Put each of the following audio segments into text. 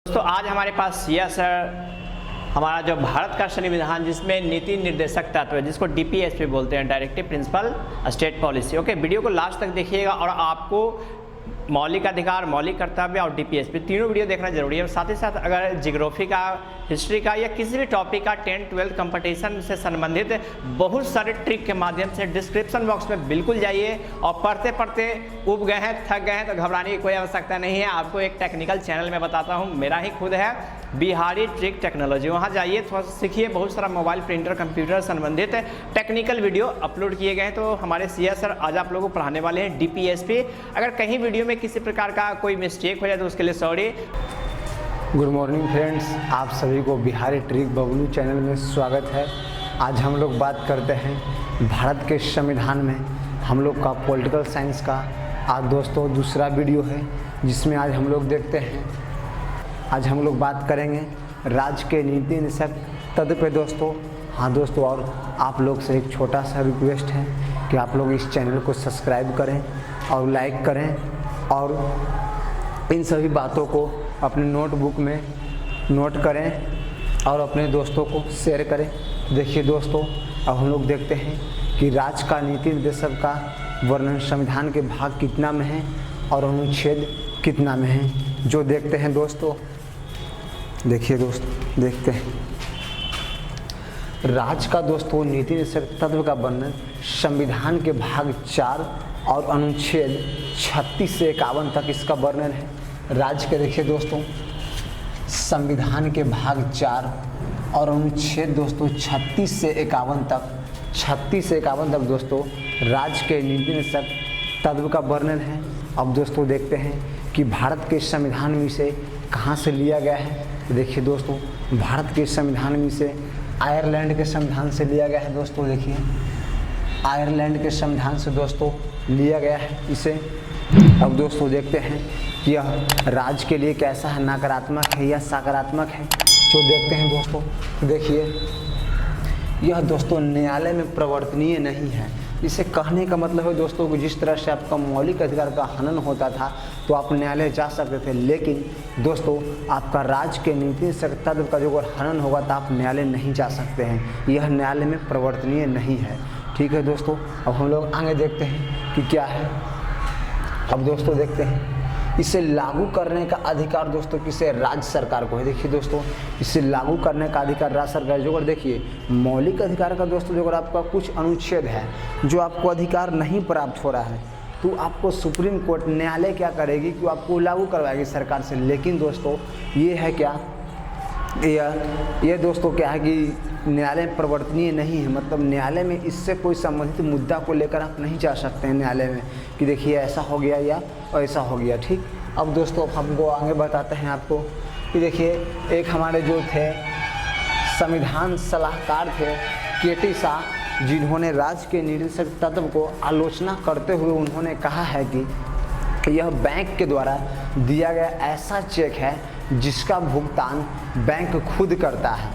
दोस्तों आज हमारे पास यह सर हमारा जो भारत का संविधान जिसमें नीति निर्देशक तत्व है जिसको डीपीएसपी बोलते हैं, directive principle state policy. Okay, video को लास्ट तक देखिएगा और आपको मौलिक अधिकार, मौलिक कर्तव्य और डीपीएसपी तीनों वीडियो देखना जरूरी है। साथ ही साथ अगर जियोग्राफी का, हिस्ट्री का या किसी भी टॉपिक का 10-12 कंपटीशन से संबंधित बहुत सारे ट्रिक के माध्यम से डिस्क्रिप्शन बॉक्स में बिल्कुल जाइए और पढ़ते पढ़ते उब गए हैं, थक गए हैं तो घबराने की कोई आवश्यकता नहीं है। आपको एक टेक्निकल चैनल में बताता हूँ, मेरा ही खुद है, बिहारी ट्रिक टेक्नोलॉजी। वहाँ जाइए, थोड़ा सा सीखिए। बहुत सारा मोबाइल, प्रिंटर, कंप्यूटर संबंधित टेक्निकल वीडियो अपलोड किए गए हैं। तो हमारे सीएस सर आज आप लोगों को पढ़ाने वाले हैं डीपीएसपी। अगर कहीं वीडियो में किसी प्रकार का कोई मिस्टेक हो जाए तो उसके लिए सॉरी। गुड मॉर्निंग फ्रेंड्स, आप सभी को बिहारी ट्रिक बबलू चैनल में स्वागत है। आज हम लोग बात करते हैं भारत के संविधान में हम लोग का पॉलिटिकल साइंस का आज दोस्तों दूसरा वीडियो है, जिसमें आज हम लोग देखते हैं, आज हम लोग बात करेंगे राज्य के नीति निर्देशक तत्व पे दोस्तों। हाँ दोस्तों, और आप लोग से एक छोटा सा रिक्वेस्ट है कि आप लोग इस चैनल को सब्सक्राइब करें और लाइक करें और इन सभी बातों को अपने नोटबुक में नोट करें और अपने दोस्तों को शेयर करें। देखिए दोस्तों, अब हम लोग देखते हैं कि राज्य का नीति निर्देशक का वर्णन संविधान के भाग कितना में है और अनुच्छेद कितना में है, जो देखते हैं दोस्तों। देखिए दोस्तों, देखते हैं राज्य का दोस्तों नीति निर्देशक तत्व का वर्णन संविधान के भाग 4 और अनुच्छेद 36 से 51 तक इसका वर्णन है। राज्य के देखिए दोस्तों, संविधान के भाग 4 और अनुच्छेद दोस्तों 36 से 51 तक, 36 से 51 तक दोस्तों राज्य के नीति निर्देशक तत्व का वर्णन है। अब दोस्तों देखते हैं कि भारत के संविधान में से कहाँ से लिया गया है। तो देखिए दोस्तों, भारत के संविधान में से आयरलैंड के संविधान से लिया गया है दोस्तों। देखिए, आयरलैंड के संविधान से दोस्तों लिया गया है इसे। अब दोस्तों देखते हैं कि यह राज्य के लिए कैसा है, नकारात्मक है या सकारात्मक है, जो देखते हैं दोस्तों। देखिए, यह दोस्तों न्यायालय में प्रवर्तनीय नहीं है। इसे कहने का मतलब है दोस्तों कि जिस तरह से आपका मौलिक अधिकार का हनन होता था तो आप न्यायालय जा सकते थे, लेकिन दोस्तों आपका राज्य के नीति तत्व का जो अगर हनन होगा तो आप न्यायालय नहीं जा सकते हैं। यह न्यायालय में प्रवर्तनीय नहीं है। ठीक है दोस्तों, अब हम लोग आगे देखते हैं कि क्या है। अब दोस्तों देखते हैं, इसे लागू करने का अधिकार दोस्तों किसे, राज्य सरकार को है। देखिए दोस्तों, इसे लागू करने का अधिकार राज्य सरकार जो। अगर देखिए मौलिक अधिकार का दोस्तों जो अगर आपका कुछ अनुच्छेद है जो आपको अधिकार नहीं प्राप्त हो रहा है तो आपको सुप्रीम कोर्ट, न्यायालय क्या करेगी कि आपको लागू करवाएगी सरकार से। लेकिन दोस्तों ये है क्या, ये दोस्तों क्या है कि न्यायालय प्रवर्तनीय नहीं है। मतलब न्यायालय में इससे कोई संबंधित मुद्दा को लेकर आप नहीं जा सकते हैं न्यायालय में कि देखिए ऐसा हो गया या ऐसा हो गया। ठीक, अब दोस्तों हमको आगे बताते हैं आपको कि देखिए एक हमारे जो थे संविधान सलाहकार थे केटी शाह, जिन्होंने राज्य के निर्देशक तत्व को आलोचना करते हुए उन्होंने कहा है कि यह बैंक के द्वारा दिया गया ऐसा चेक है जिसका भुगतान बैंक खुद करता है।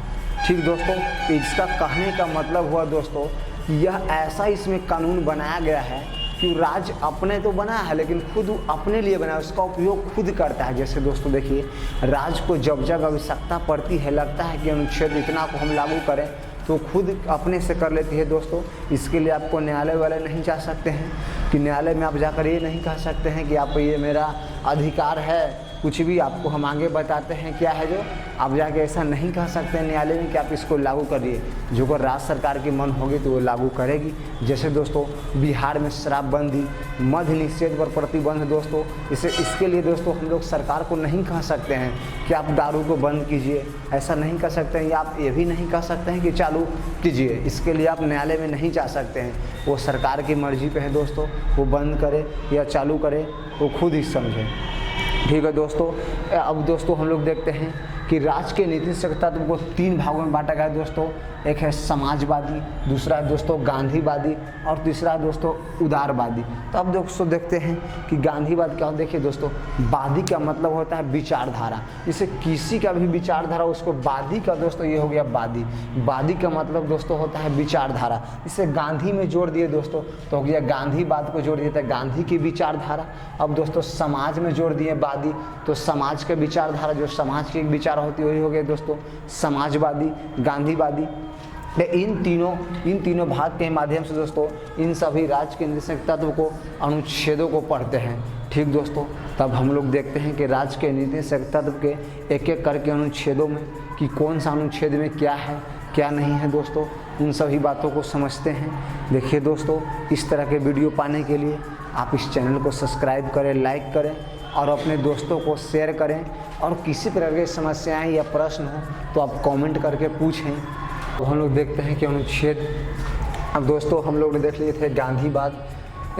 ठीक दोस्तों, इसका कहने का मतलब हुआ दोस्तों, यह ऐसा इसमें कानून बनाया गया है कि राज्य अपने तो बना है लेकिन खुद अपने लिए बना है, उसका उपयोग खुद करता है। जैसे दोस्तों देखिए, राज्य को जब जब आवश्यकता पड़ती है, लगता है कि अनुच्छेद इतना को हम लागू करें, तो खुद अपने से कर लेती है दोस्तों। इसके लिए आपको न्यायालय वाले नहीं जा सकते हैं कि न्यायालय में आप जाकर ये नहीं कह सकते हैं कि आप ये मेरा अधिकार है, कुछ भी आपको हम आगे बताते हैं क्या है जो आप जाके ऐसा नहीं कह सकते हैं न्यायालय में कि आप इसको लागू करिए। जो अगर राज्य सरकार की मन होगी तो वो लागू करेगी। जैसे दोस्तों बिहार में शराबबंदी, मद्य निषेध पर प्रतिबंध दोस्तों, इसके लिए दोस्तों हम लोग सरकार को नहीं कह सकते हैं कि आप दारू को बंद कीजिए, ऐसा नहीं कर सकते हैं। या आप ये भी नहीं कह सकते हैं कि चालू कीजिए, इसके लिए आप न्यायालय में नहीं जा सकते हैं। वो सरकार की मर्जी पे है दोस्तों, वो बंद करे या चालू करे वो खुद ही समझे। ठीक है दोस्तों, अब दोस्तों हम लोग देखते हैं कि राज्य के नीति निषेध तत्व को 3 भागों में बांटा गया है दोस्तों। एक है समाजवादी, दूसरा है दोस्तों गांधीवादी और तीसरा है दोस्तों उदारवादी। तो अब दोस्तों देखते हैं कि गांधीवाद क्या होता है। देखिए दोस्तों, वादी का मतलब होता है विचारधारा, जैसे किसी का भी विचारधारा उसको वादी का दोस्तों ये हो गया वादी। वादी का मतलब दोस्तों होता है विचारधारा, इसे गांधी में जोड़ दिए दोस्तों तो हो गया गांधीवाद को जोड़ दिया था गांधी की विचारधारा। अब दोस्तों समाज में जोड़ दिए वादी तो समाज के विचारधारा, जो समाज की विचार होती है वही हो गए दोस्तों समाजवादी गांधीवादी। इन तीनों भाग के माध्यम से दोस्तों इन सभी राज्य के निषेध तत्व को अनुच्छेदों को पढ़ते हैं। ठीक दोस्तों, तब हम लोग देखते हैं कि राज्य के नीति निषेध तत्व के एक एक करके अनुच्छेदों में कि कौन सा अनुच्छेद में क्या है क्या नहीं है दोस्तों, उन सभी बातों को समझते हैं। देखिए दोस्तों, इस तरह के वीडियो पाने के लिए आप इस चैनल को सब्सक्राइब करें, लाइक करें और अपने दोस्तों को शेयर करें। और किसी तरह की समस्याएं या प्रश्न हो तो आप कमेंट करके पूछें। तो हम लोग देखते हैं कि अनुच्छेद, अब दोस्तों हम लोग ने देख लिए थे गांधीवाद,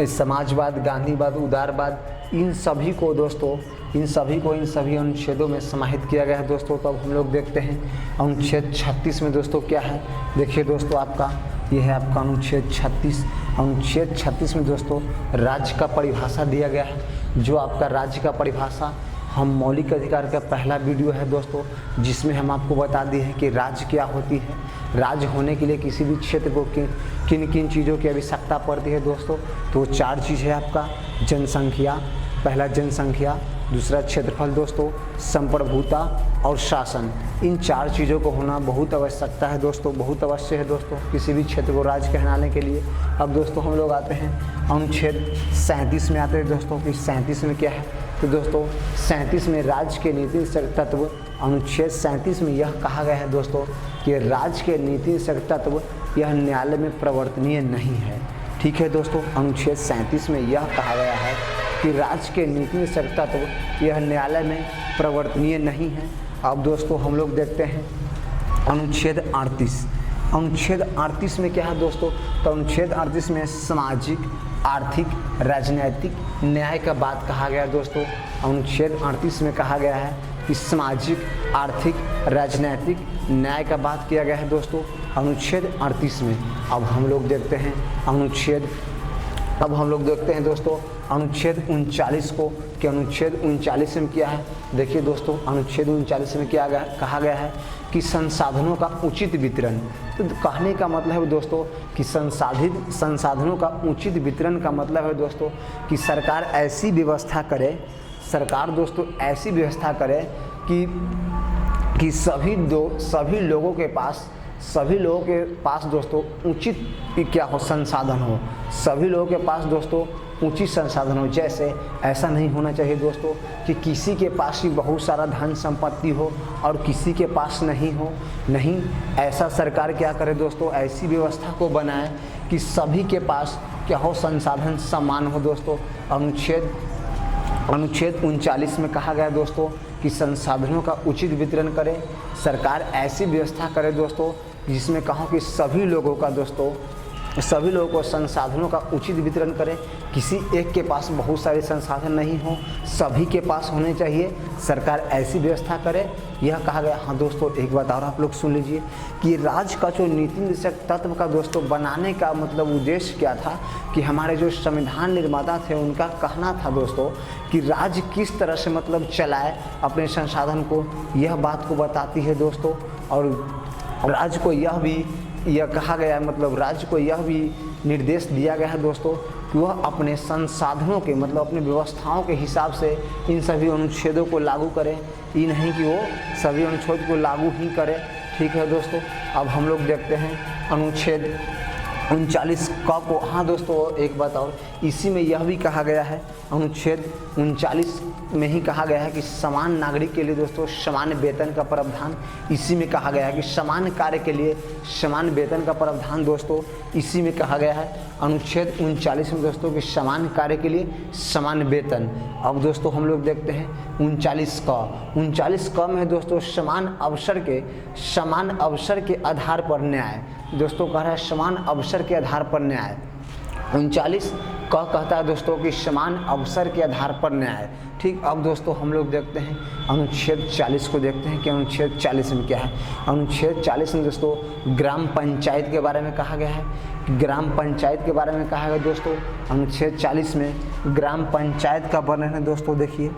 समाजवाद, गांधीवाद, उदारवाद, इन सभी को दोस्तों इन सभी अनुच्छेदों में समाहित किया गया है दोस्तों। तो अब हम लोग देखते हैं अनुच्छेद 36 में दोस्तों क्या है। देखिए दोस्तों, आपका यह है आपका अनुच्छेद 36। अनुच्छेद 36 में दोस्तों राज्य का परिभाषा दिया गया है। जो आपका राज्य का परिभाषा हम मौलिक अधिकार का पहला वीडियो है दोस्तों, जिसमें हम आपको बता दिए हैं कि राज्य क्या होती है। राज्य होने के लिए किसी भी क्षेत्र को किन किन चीज़ों की आवश्यकता पड़ती है दोस्तों, तो 4 चीज़ है आपका जनसंख्या, पहला जनसंख्या, दूसरा क्षेत्रफल दोस्तों, संप्रभुता और शासन। इन 4 चीज़ों को होना बहुत आवश्यकता है दोस्तों, बहुत अवश्य है दोस्तों किसी भी क्षेत्र को राज्य कहलाने के लिए। अब दोस्तों हम लोग आते हैं अनुच्छेद 37 में आते हैं दोस्तों कि 37 में क्या है। तो दोस्तों 37 में राज्य के नीति निषेध तत्व, अनुच्छेद 37 में यह कहा गया है दोस्तों कि राज्य के नीति निषेध तत्व यह न्यायालय में प्रवर्तनीय नहीं है। ठीक है दोस्तों, अनुच्छेद 37 में यह कहा गया है कि राज्य के नीति निषेध तत्व यह न्यायालय में प्रवर्तनीय नहीं है। अब दोस्तों हम लोग देखते हैं अनुच्छेद 38। अनुच्छेद 38 में क्या है दोस्तों, तो अनुच्छेद 38 में सामाजिक, आर्थिक, राजनीतिक न्याय का बात कहा गया है दोस्तों। अनुच्छेद 38 में कहा गया है कि सामाजिक, आर्थिक, राजनीतिक न्याय का बात किया गया है दोस्तों अनुच्छेद 38 में। अब हम लोग देखते हैं दोस्तों अनुच्छेद 39 को कि अनुच्छेद 39 में क्या है। देखिए दोस्तों, अनुच्छेद 39 में क्या कहा गया है कि संसाधनों का उचित वितरण। तो कहने का मतलब है दोस्तों कि संसाधनों का उचित वितरण का मतलब है दोस्तों कि सरकार ऐसी व्यवस्था करे कि सभी लोगों के पास दोस्तों उचित क्या हो संसाधन हो, सभी लोगों के पास दोस्तों उचित संसाधन हो। जैसे ऐसा नहीं होना चाहिए दोस्तों कि किसी के पास ही बहुत सारा धन संपत्ति हो और किसी के पास नहीं हो। नहीं, ऐसा सरकार क्या करे दोस्तों, ऐसी व्यवस्था को बनाए कि सभी के पास क्या हो संसाधन समान हो दोस्तों। अनुच्छेद 39 में कहा गया दोस्तों कि संसाधनों का उचित वितरण करे। सरकार ऐसी व्यवस्था करे दोस्तों जिसमें कहो कि सभी लोगों को संसाधनों का उचित वितरण करें। किसी एक के पास बहुत सारे संसाधन नहीं हो, सभी के पास होने चाहिए, सरकार ऐसी व्यवस्था करे, यह कहा गया। हाँ दोस्तों, एक बात और आप लोग सुन लीजिए कि राज्य का जो नीति निषेध तत्व का दोस्तों बनाने का मतलब उद्देश्य क्या था कि हमारे जो संविधान निर्माता थे उनका कहना था दोस्तों कि राज्य किस तरह से मतलब चलाए अपने संसाधन को, यह बात को बताती है दोस्तों। और राज्य को यह कहा गया है, मतलब राज्य को यह भी निर्देश दिया गया है दोस्तों कि वह अपने संसाधनों के मतलब अपनी व्यवस्थाओं के हिसाब से इन सभी अनुच्छेदों को लागू करे। ये नहीं कि वो सभी अनुच्छेद को लागू ही करे। ठीक है दोस्तों, अब हम लोग देखते हैं अनुच्छेद 39 क को। हाँ दोस्तों, एक बात और, इसी में यह भी कहा गया है, अनुच्छेद 39 में ही कहा गया है कि समान नागरिक के लिए दोस्तों समान वेतन का प्रावधान। इसी में कहा गया है कि समान कार्य के लिए समान वेतन का प्रावधान दोस्तों इसी में कहा गया है अनुच्छेद 39 में दोस्तों कि समान कार्य के लिए समान वेतन। अब दोस्तों हम लोग देखते हैं 39 क में दोस्तों समान अवसर के आधार पर न्याय। दोस्तों कह रहा है समान अवसर के आधार पर न्याय। 39 कहता है दोस्तों कि समान अवसर के आधार पर न्याय। ठीक, अब दोस्तों हम लोग देखते हैं अनुच्छेद 40 को देखते हैं कि अनुच्छेद 40 में क्या है। अनुच्छेद 40 में दोस्तों ग्राम पंचायत के बारे में कहा गया है। ग्राम पंचायत के बारे में कहा गया दोस्तों अनुच्छेद 40 में ग्राम पंचायत का वर्णन है। दोस्तों देखिए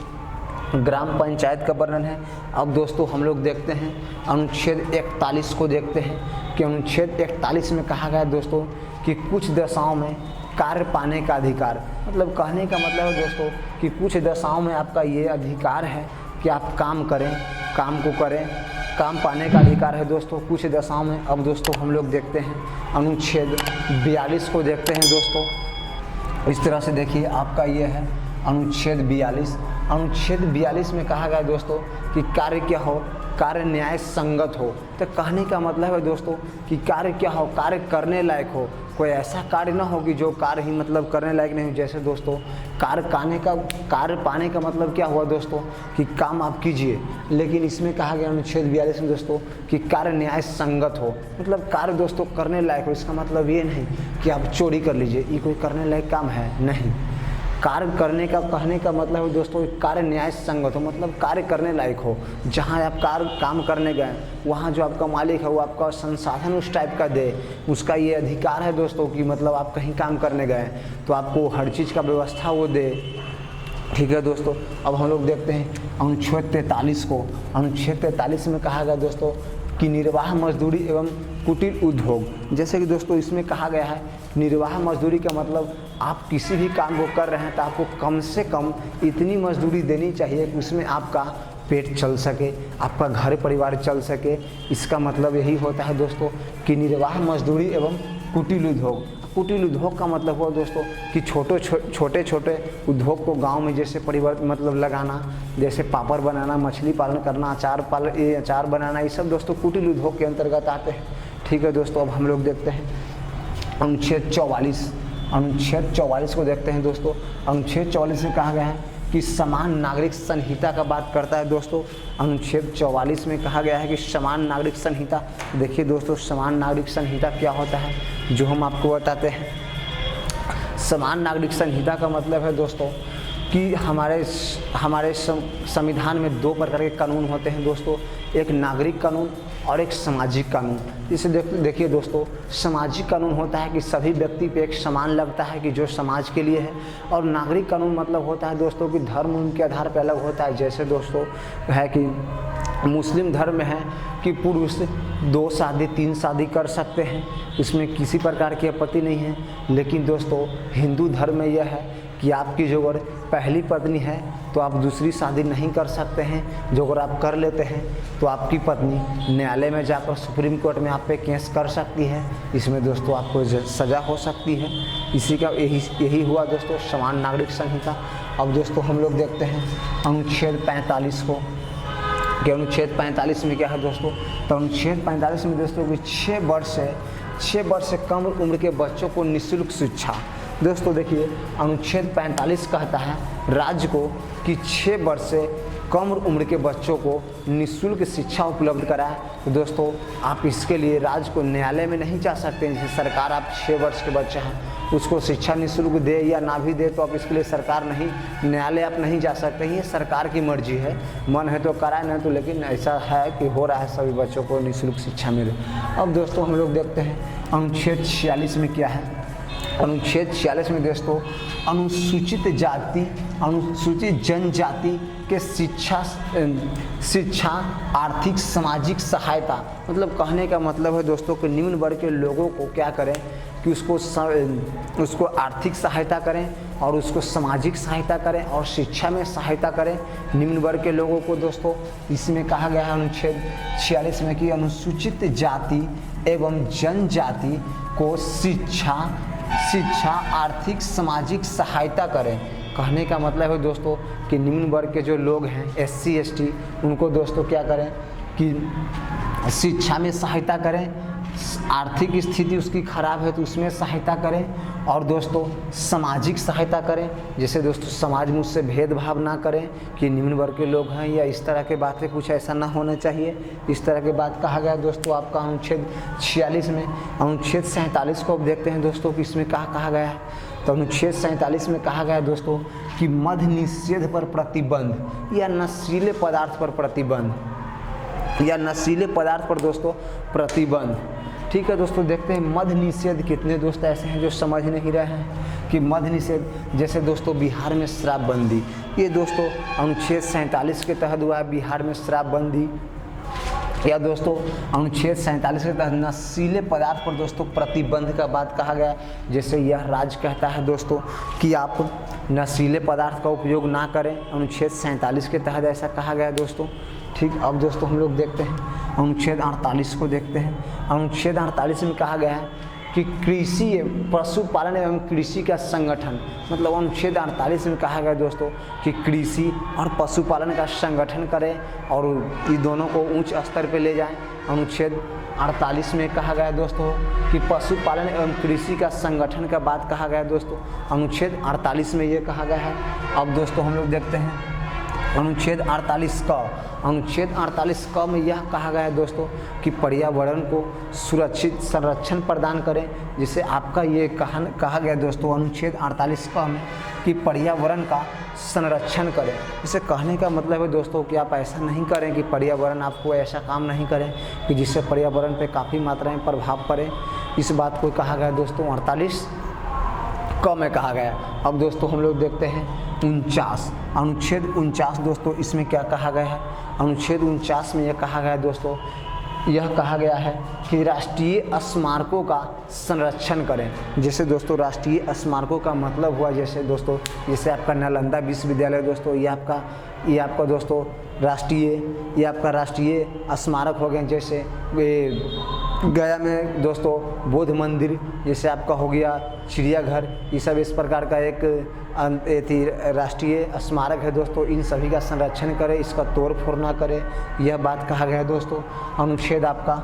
ग्राम पंचायत का वर्णन है। अब दोस्तों हम लोग देखते हैं अनुच्छेद 41 को देखते हैं कि अनुच्छेद 41 में कहा गया दोस्तों कि कुछ दशाओं में कार्य पाने का अधिकार। मतलब कहने का मतलब है दोस्तों कि कुछ दशाओं में आपका ये अधिकार है कि आप काम करें, काम को करें, काम पाने का अधिकार है दोस्तों कुछ दशाओं में। अब दोस्तों हम लोग देखते हैं अनुच्छेद 42 को देखते हैं दोस्तों। इस तरह से देखिए आपका ये है अनुच्छेद 42। अनुच्छेद 42 में कहा गया दोस्तों कि कार्य क्या हो, कार्य न्याय संगत हो। तो कहने का मतलब है दोस्तों कि कार्य क्या हो, कार्य करने लायक हो। कोई ऐसा कार्य ना हो कि जो कार्य ही मतलब करने लायक नहीं हो। जैसे दोस्तों कार्य पाने का मतलब क्या हुआ दोस्तों कि काम आप कीजिए, लेकिन इसमें कहा गया अनुच्छेद 42 में दोस्तों कि कार्य न्याय संगत हो। मतलब कार्य दोस्तों करने लायक हो। इसका मतलब ये नहीं कि आप चोरी कर लीजिए, ये कोई करने लायक काम है नहीं। कार्य करने का कहने का मतलब है दोस्तों कार्य न्याय संगत हो, मतलब कार्य करने लायक हो। जहाँ आप काम करने गए वहाँ जो आपका मालिक है वो आपका संसाधन उस टाइप का दे, उसका ये अधिकार है दोस्तों कि मतलब आप कहीं काम करने गए तो आपको हर चीज़ का व्यवस्था वो दे। ठीक है दोस्तों, अब हम लोग देखते हैं अनुच्छेद 43 को। अनुच्छेद 43 में कहा गया दोस्तों कि निर्वाह मजदूरी एवं कुटीर उद्योग। जैसे कि दोस्तों इसमें कहा गया है निर्वाह मजदूरी का मतलब आप किसी भी काम को कर रहे हैं तो आपको कम से कम इतनी मजदूरी देनी चाहिए कि उसमें आपका पेट चल सके, आपका घर परिवार चल सके। इसका मतलब यही होता है दोस्तों कि निर्वाह मजदूरी एवं कुटीर उद्योग। कुटीर उद्योग का मतलब हुआ दोस्तों कि छोटे छोटे उद्योग को गांव में जैसे मतलब लगाना, जैसे पापड़ बनाना, मछली पालन करना, अचार बनाना, ये सब दोस्तों कुटीर उद्योग के अंतर्गत आते हैं। ठीक है दोस्तों, अब हम लोग देखते हैं अनुच्छेद 44। अनुच्छेद 44 को देखते हैं दोस्तों। अनुच्छेद 44 में कहा गया है कि समान नागरिक संहिता का बात करता है दोस्तों। अनुच्छेद 44 में कहा गया है कि समान नागरिक संहिता। देखिए दोस्तों समान नागरिक संहिता क्या होता है जो हम आपको बताते हैं। समान नागरिक संहिता का मतलब है दोस्तों कि हमारे संविधान में दो प्रकार के कानून होते हैं दोस्तों, एक नागरिक कानून और एक सामाजिक कानून। इसे देखिए दोस्तों सामाजिक कानून होता है कि सभी व्यक्ति पे एक समान लगता है कि जो समाज के लिए है, और नागरिक कानून मतलब होता है दोस्तों कि धर्म उनके आधार पर अलग होता है। जैसे दोस्तों है कि मुस्लिम धर्म में है कि पुरुष 2 शादी 3 शादी कर सकते हैं, इसमें किसी प्रकार की आपत्ति नहीं है। लेकिन दोस्तों हिंदू धर्म में यह है कि आपकी जो अगर पहली पत्नी है तो आप दूसरी शादी नहीं कर सकते हैं। जो अगर आप कर लेते हैं तो आपकी पत्नी न्यायालय में जाकर सुप्रीम कोर्ट में आप पे केस कर सकती है। इसमें दोस्तों आपको सज़ा हो सकती है। इसी का यही हुआ दोस्तों समान नागरिक संहिता। अब दोस्तों हम लोग देखते हैं अनुच्छेद 45 को कि अनुच्छेद 45 में क्या है दोस्तों। तो अनुच्छेद 45 में दोस्तों कि 6 वर्ष से कम उम्र के बच्चों को निःशुल्क शिक्षा। दोस्तों देखिए अनुच्छेद 45 कहता है राज्य को कि 6 वर्ष से कम उम्र के बच्चों को निःशुल्क शिक्षा उपलब्ध कराए। तो दोस्तों आप इसके लिए राज्य को न्यायालय में नहीं जा सकते हैं। जैसे सरकार आप 6 वर्ष के बच्चे हैं उसको शिक्षा निःशुल्क दे या ना भी दे तो आप इसके लिए सरकार नहीं, न्यायालय आप नहीं जा सकते। ये सरकार की मर्जी है, मन है तो कराए नहीं तो, लेकिन ऐसा है कि हो रहा है सभी बच्चों को निःशुल्क शिक्षा मिले। अब दोस्तों हम लोग देखते हैं अनुच्छेद 46 में क्या है। अनुच्छेद 46 में दोस्तों अनुसूचित जाति अनुसूचित जनजाति के शिक्षा आर्थिक सामाजिक सहायता। मतलब कहने का मतलब है दोस्तों कि निम्न वर्ग के लोगों को क्या करें कि उसको आर्थिक सहायता करें और उसको सामाजिक सहायता करें और शिक्षा में सहायता करें निम्न वर्ग के लोगों को। दोस्तों इसमें कहा गया है अनुच्छेद 46 में कि अनुसूचित जाति एवं जनजाति को शिक्षा आर्थिक सामाजिक सहायता करें। कहने का मतलब है दोस्तों कि निम्न वर्ग के जो लोग हैं SC ST उनको दोस्तों क्या करें कि शिक्षा में सहायता करें, आर्थिक स्थिति उसकी खराब है तो उसमें सहायता करें, और दोस्तों सामाजिक सहायता करें। जैसे दोस्तों समाज में उससे भेदभाव ना करें कि निम्न वर्ग के लोग हैं या इस तरह के बातें, कुछ ऐसा ना होना चाहिए। इस तरह के बात कहा गया दोस्तों आपका अनुच्छेद 46 में। अनुच्छेद 47 को अब देखते हैं दोस्तों कि इसमें क्या कहा गया है। तो अनुच्छेद 47 में कहा गया है दोस्तों कि मद्य निषेध पर प्रतिबंध या नशीले पदार्थ पर प्रतिबंध, या नशीले पदार्थ पर दोस्तों प्रतिबंध। ठीक है दोस्तों, देखते हैं मद्य निषेध। कितने दोस्त ऐसे हैं जो समझ नहीं रहे हैं कि मद्य निषेध, जैसे दोस्तों बिहार में शराबबंदी, ये दोस्तों अनुच्छेद 47 के तहत हुआ है बिहार में शराबबंदी, या दोस्तों अनुच्छेद 47 के तहत नशीले पदार्थ पर दोस्तों प्रतिबंध का बात कहा गया। जैसे यह राज्य कहता है दोस्तों कि आप नशीले पदार्थ का उपयोग ना करें, अनुच्छेद 47 के तहत ऐसा कहा गया दोस्तों। ठीक, अब दोस्तों हम लोग देखते हैं अनुच्छेद 48 को देखते हैं। अनुच्छेद 48 में कहा गया है कि कृषि पशुपालन एवं कृषि का संगठन, मतलब अनुच्छेद 48 में कहा गया दोस्तों कि कृषि और पशुपालन का संगठन करें और ये दोनों को उच्च स्तर पे ले जाएं। अनुच्छेद 48 में कहा गया दोस्तों कि पशुपालन एवं कृषि का संगठन का बात कहा गया दोस्तों, अनुच्छेद 48 में ये कहा गया है। अब दोस्तों हम लोग देखते हैं अनुच्छेद 48 का, अनुच्छेद 48 क में यह कहा गया है दोस्तों कि पर्यावरण को सुरक्षित संरक्षण प्रदान करें। जिसे आपका ये कहा गया दोस्तों अनुच्छेद 48 क में कि पर्यावरण का संरक्षण करें। इसे कहने का मतलब है दोस्तों कि आप ऐसा नहीं करें कि पर्यावरण, आपको ऐसा काम नहीं करें कि जिससे पर्यावरण पे काफ़ी मात्रा में प्रभाव पड़े। इस बात को कहा गया दोस्तों 48 क में कहा गया। अब दोस्तों हम लोग देखते हैं 49, अनुच्छेद 49 दोस्तों, इसमें क्या कहा गया है? अनुच्छेद 49 में यह कहा गया है दोस्तों, यह कहा गया है कि राष्ट्रीय स्मारकों का संरक्षण करें। जैसे दोस्तों राष्ट्रीय स्मारकों का मतलब हुआ, जैसे दोस्तों जैसे आपका नालंदा विश्वविद्यालय दोस्तों, ये आपका दोस्तों ये आपका राष्ट्रीय स्मारक हो गए। जैसे गया में दोस्तों बौद्ध मंदिर, जैसे आपका हो गया चिड़ियाघर, ये सब इस प्रकार का एक राष्ट्रीय स्मारक है दोस्तों। इन सभी का संरक्षण करें, इसका तोड़ फोड़ ना करें, यह बात कहा गया है दोस्तों अनुच्छेद आपका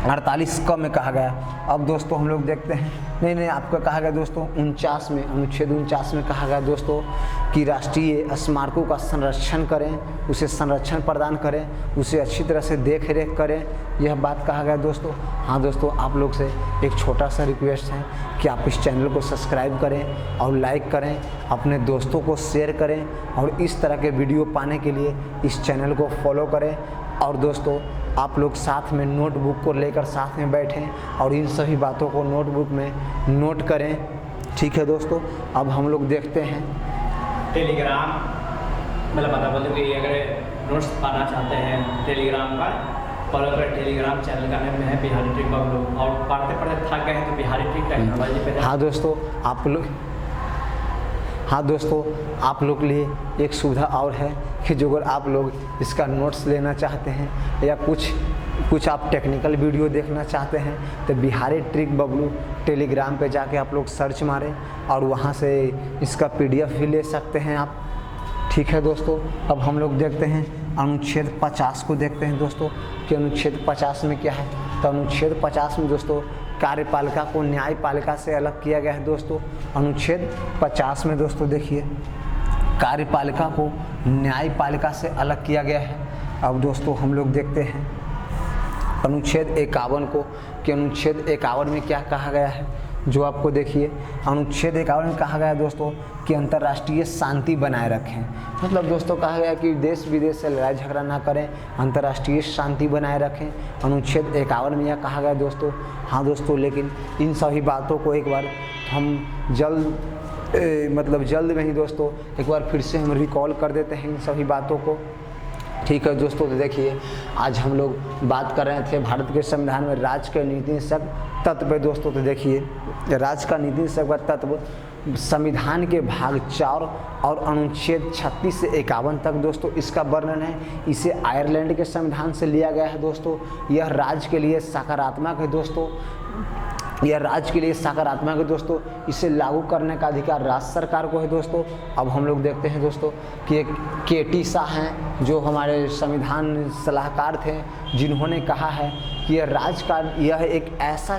48 क में कहा गया। अब दोस्तों हम लोग देखते हैं, नहीं आपका कहा गया दोस्तों 49 में, अनुच्छेद 49 में कहा गया दोस्तों कि राष्ट्रीय स्मारकों का संरक्षण करें, उसे संरक्षण प्रदान करें, उसे अच्छी तरह से देख रेख करें, यह बात कहा गया दोस्तों। हाँ दोस्तों, आप लोग से एक छोटा सा रिक्वेस्ट है कि आप इस चैनल को सब्सक्राइब करें और लाइक करें, अपने दोस्तों को शेयर करें और इस तरह के वीडियो पाने के लिए इस चैनल को फॉलो करें। और दोस्तों आप लोग साथ में नोटबुक को लेकर साथ में बैठें और इन सभी बातों को नोटबुक में नोट करें। ठीक है दोस्तों, अब हम लोग देखते हैं टेलीग्राम, मतलब पता बोलते कि अगर नोट्स पाना चाहते हैं टेलीग्राम पर फॉलो करें। टेलीग्राम चैनल का नाम है बिहारी ट्रिक बबलू, और पढ़ते पढ़ते थक गए हैं तो बिहारी ट्रिक टेक्नोलॉजी पे। हाँ दोस्तों आप लोग के लिए एक सुविधा और है कि जो अगर आप लोग इसका नोट्स लेना चाहते हैं या कुछ आप टेक्निकल वीडियो देखना चाहते हैं तो बिहारी ट्रिक बबलू टेलीग्राम पे जाके आप लोग सर्च मारें और वहाँ से इसका PDF भी ले सकते हैं आप। ठीक है दोस्तों, अब हम लोग देखते हैं अनुच्छेद 50 को देखते हैं दोस्तों कि अनुच्छेद 50 में क्या है। तो अनुच्छेद 50 में दोस्तों कार्यपालिका को न्यायपालिका से अलग किया गया है दोस्तों। अनुच्छेद 50 में दोस्तों देखिए कार्यपालिका को न्यायपालिका से अलग किया गया है। अब दोस्तों हम लोग देखते हैं अनुच्छेद 51 को कि अनुच्छेद 51 में क्या कहा गया है। जो आपको देखिए अनुच्छेद 51 में कहा गया है दोस्तों कि अंतर्राष्ट्रीय शांति बनाए रखें। मतलब दोस्तों कहा गया कि देश विदेश से लड़ाई झगड़ा ना करें, अंतर्राष्ट्रीय शांति बनाए रखें। अनुच्छेद 51 में यह कहा गया दोस्तों। हाँ दोस्तों, लेकिन इन सभी बातों को एक बार हम जल्द में ही दोस्तों एक बार फिर से हम रिकॉल कर देते हैं इन सभी बातों को। ठीक है दोस्तों, तो देखिए आज हम लोग बात कर रहे थे भारत के संविधान में राज्य के नीतिशक तत्व पे दोस्तों। तो देखिए राज्य का नीतिशक तत्व संविधान के भाग 4 और अनुच्छेद 36 से 51 तक दोस्तों इसका वर्णन है। इसे आयरलैंड के संविधान से लिया गया है दोस्तों। यह राज्य के लिए सकारात्मक है दोस्तों, यह राज्य के लिए सकारात्मक है दोस्तों। इसे लागू करने का अधिकार राज्य सरकार को है दोस्तों। अब हम लोग देखते हैं दोस्तों कि एक KT शाह हैं जो हमारे संविधान सलाहकार थे, जिन्होंने कहा है कि यह एक ऐसा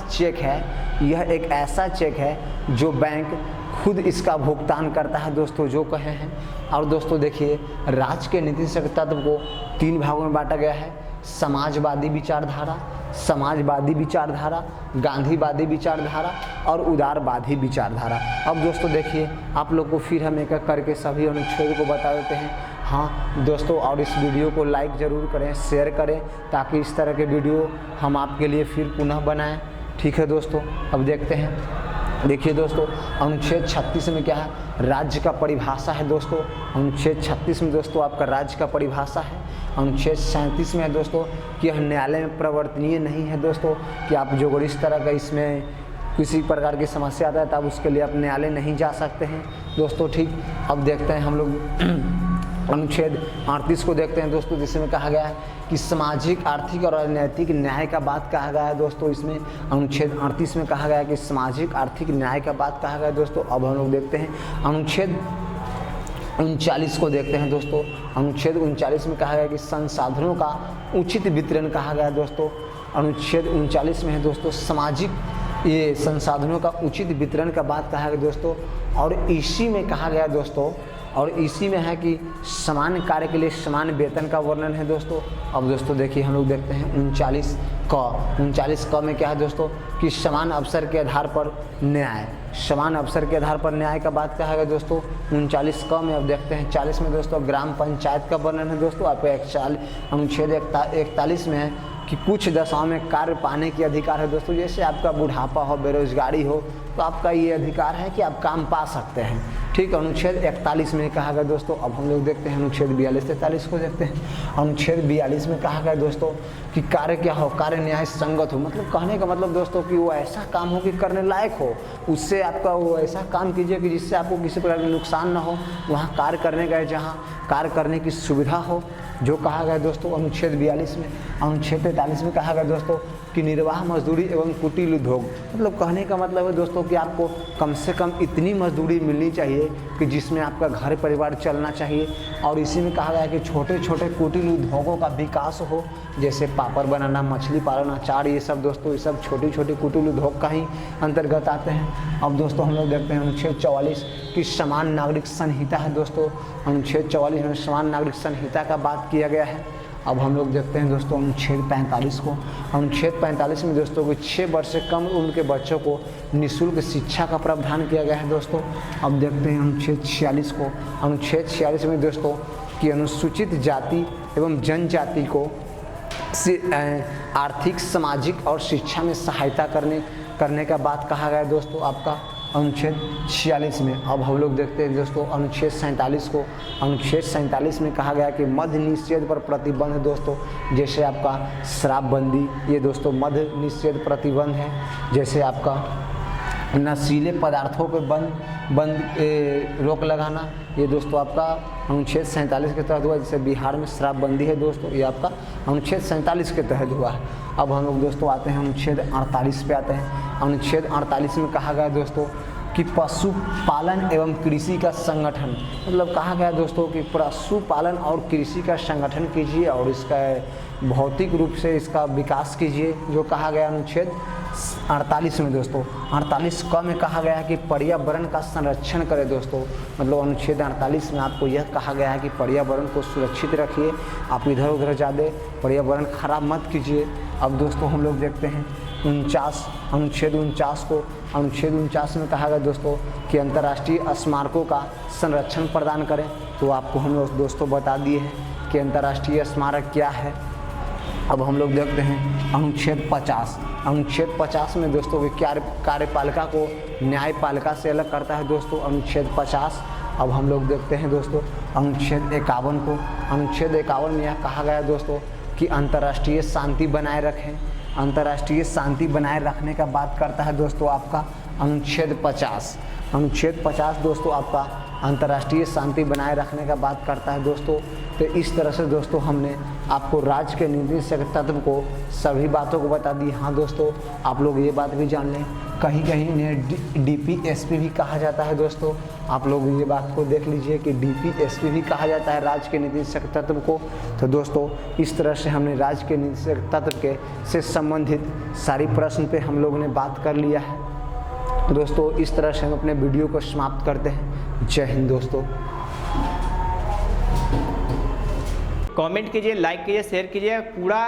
चेक है जो बैंक खुद इसका भुगतान करता है दोस्तों, जो कहे हैं। और दोस्तों देखिए राज्य के नीतिशक तत्व को 3 भागों में बांटा गया है। समाजवादी विचारधारा, समाजवादी विचारधारा, गांधीवादी विचारधारा और उदारवादी विचारधारा। अब दोस्तों देखिए, आप लोग को फिर हम एक एक करके सभी अनुच्छेद को बता देते हैं। हाँ दोस्तों, और इस वीडियो को लाइक ज़रूर करें, शेयर करें, ताकि इस तरह के वीडियो हम आपके लिए फिर पुनः बनाएं। ठीक है दोस्तों, अब देखते हैं। देखिए दोस्तों, अनुच्छेद 36 में क्या है, राज्य का परिभाषा है दोस्तों। अनुच्छेद 36 में दोस्तों आपका राज्य का परिभाषा है। अनुच्छेद 37 में है दोस्तों कि यह न्यायालय में प्रवर्तनीय नहीं है दोस्तों, कि आप जो इस तरह का इसमें किसी प्रकार की समस्या आता है तब उसके लिए आप न्यायालय नहीं जा सकते हैं दोस्तों। ठीक, अब देखते हैं हम लोग अनुच्छेद 38 को देखते हैं दोस्तों, जिसमें कहा गया है कि सामाजिक, आर्थिक और राजनीतिक न्याय का बात कहा गया है दोस्तों। इसमें अनुच्छेद 38 में कहा गया है कि सामाजिक आर्थिक न्याय का बात कहा गया है दोस्तों। अब हम लोग देखते हैं अनुच्छेद 39 को देखते हैं दोस्तों। अनुच्छेद 39 में कहा गया है कि संसाधनों का उचित वितरण कहा गया है दोस्तों। अनुच्छेद 39 में है दोस्तों सामाजिक ये संसाधनों का उचित वितरण का बात कहा गया दोस्तों। और इसी में कहा गया दोस्तों, और इसी में है कि समान कार्य के लिए समान वेतन का वर्णन है दोस्तों। अब दोस्तों देखिए, हम लोग देखते हैं 39 क में क्या है दोस्तों कि समान अवसर के आधार पर न्याय, समान अवसर के आधार पर न्याय का बात कहा गया दोस्तों 39 क में। अब देखते हैं 40 में दोस्तों ग्राम पंचायत का वर्णन है दोस्तों। आपको अनुच्छेद 41 में है कि कुछ दशाओं में कार्य पाने की अधिकार है दोस्तों। जैसे आपका बुढ़ापा हो, बेरोजगारी हो, तो आपका ये अधिकार है कि आप काम पा सकते हैं। ठीक, अनुच्छेद 41 में कहा गया दोस्तों। अब हम लोग देखते हैं अनुच्छेद 42-43 को देखते हैं। अनुच्छेद 42 में कहा गया दोस्तों कि कार्य क्या हो, कार्य न्याय संगत हो। मतलब कहने का मतलब दोस्तों कि वो ऐसा काम हो कि करने लायक हो, उससे आपका वो ऐसा काम कीजिए कि जिससे आपको किसी प्रकार का नुकसान ना हो, वहाँ कार्य करने का, जहाँ कार्य करने की सुविधा हो, जो कहा गया दोस्तों अनुच्छेद 42 में। अनुच्छेद 43 में कहा गया दोस्तों कि निर्वाह मजदूरी एवं कुटीर उद्योग। मतलब कहने का मतलब है दोस्तों कि आपको कम से कम इतनी मजदूरी मिलनी चाहिए कि जिसमें आपका घर परिवार चलना चाहिए। और इसी में कहा गया है कि छोटे छोटे कुटीर उद्योगों का विकास हो, जैसे पापड़ बनाना, मछली पालन, अचार, ये सब दोस्तों, ये सब छोटी छोटी कुटीर उद्योग का ही अंतर्गत आते हैं। अब दोस्तों हम लोग देखते हैं अनुच्छेद 44 की समान नागरिक संहिता है दोस्तों। अनुच्छेद 44 में समान नागरिक संहिता का बात किया गया है। अब हम लोग देखते हैं दोस्तों अनुच्छेद 45 को। अनुच्छेद 45 में दोस्तों को 6 वर्ष से कम उम्र के बच्चों को निःशुल्क शिक्षा का प्रावधान किया गया है दोस्तों। अब देखते हैं अनुच्छेद 46 को। अनुच्छेद 46 में दोस्तों कि अनुसूचित जाति एवं जनजाति को आर्थिक, सामाजिक और शिक्षा में सहायता करने का बात कहा गया है दोस्तों आपका अनुच्छेद 46 में। अब हम लोग देखते हैं दोस्तों अनुच्छेद 47 को। अनुच्छेद 47 में कहा गया कि मद्य निषेध पर प्रतिबंध दोस्तों, जैसे आपका शराबबंदी, ये दोस्तों मद्य निषेध प्रतिबंध है। जैसे आपका नशीले पदार्थों पे रोक लगाना, ये दोस्तों आपका अनुच्छेद 47 के तहत हुआ। जैसे बिहार में शराबबंदी है दोस्तों, ये आपका अनुच्छेद 47 के तहत हुआ है। अब हम लोग दोस्तों आते हैं अनुच्छेद 48 पे आते हैं। अनुच्छेद 48 में कहा गया दोस्तों कि पशुपालन एवं कृषि का संगठन, मतलब कहा गया दोस्तों कि पशुपालन और कृषि का संगठन कीजिए और इसका भौतिक रूप से इसका विकास कीजिए, जो कहा गया अनुच्छेद 48 में दोस्तों। 48 क में कहा गया है कि पर्यावरण का संरक्षण करें दोस्तों। मतलब अनुच्छेद 48 में आपको यह कहा गया है कि पर्यावरण को सुरक्षित रखिए, आप इधर उधर ज़्यादा पर्यावरण खराब मत कीजिए। अब दोस्तों हम लोग देखते हैं अनुच्छेद 49 को। अनुच्छेद 49 में कहा गया दोस्तों कि अंतर्राष्ट्रीय स्मारकों का संरक्षण प्रदान करें। तो आपको हम लोग दोस्तों बता दिए हैं कि अंतर्राष्ट्रीय स्मारक क्या है। अब हम लोग देखते हैं अनुच्छेद 50। अनुच्छेद 50 में दोस्तों कि कार्यपालिका को न्यायपालिका से अलग करता है दोस्तों, अनुच्छेद 50। अब हम लोग देखते हैं दोस्तों अनुच्छेद 51 को। अनुच्छेद 51 में यह कहा गया दोस्तों कि अंतर्राष्ट्रीय शांति बनाए रखें। अंतर्राष्ट्रीय शांति बनाए रखने का बात करता है दोस्तों आपका अनुच्छेद 50। अनुच्छेद 50 दोस्तों आपका अंतर्राष्ट्रीय शांति बनाए रखने का बात करता है दोस्तों। तो इस तरह से दोस्तों हमने आपको राज्य के निर्देशक तत्व को सभी बातों को बता दी। हाँ दोस्तों, आप लोग ये बात भी जान लें, कहीं कहीं इन्हें DPSP भी कहा जाता है दोस्तों। आप लोग ये बात को देख लीजिए कि DPSP भी कहा जाता है राज्य के निर्देशक तत्व को। तो दोस्तों इस तरह से हमने राज्य के निर्देशक तत्व के से संबंधित सारी प्रश्न पे हम लोगों ने बात कर लिया है दोस्तों। इस तरह से हम अपने वीडियो को समाप्त करते हैं। जय हिंद दोस्तों। कमेंट कीजिए, लाइक कीजिए, शेयर कीजिए, पूरा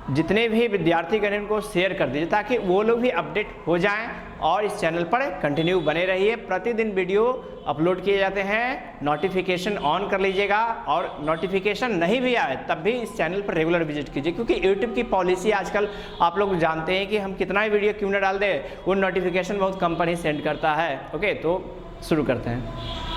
जितने भी विद्यार्थी गण इनको शेयर कर दीजिए ताकि वो लोग भी अपडेट हो जाएं और इस चैनल पर कंटिन्यू बने रहिए। प्रतिदिन वीडियो अपलोड किए जाते हैं, नोटिफिकेशन ऑन कर लीजिएगा और नोटिफिकेशन नहीं भी आए तब भी इस चैनल पर रेगुलर विजिट कीजिए, क्योंकि यूट्यूब की पॉलिसी आजकल आप लोग जानते हैं कि हम कितना ही वीडियो क्यों ना डाल दें, वो नोटिफिकेशन बहुत कम पर ही सेंड करता है। ओके, तो शुरू करते हैं।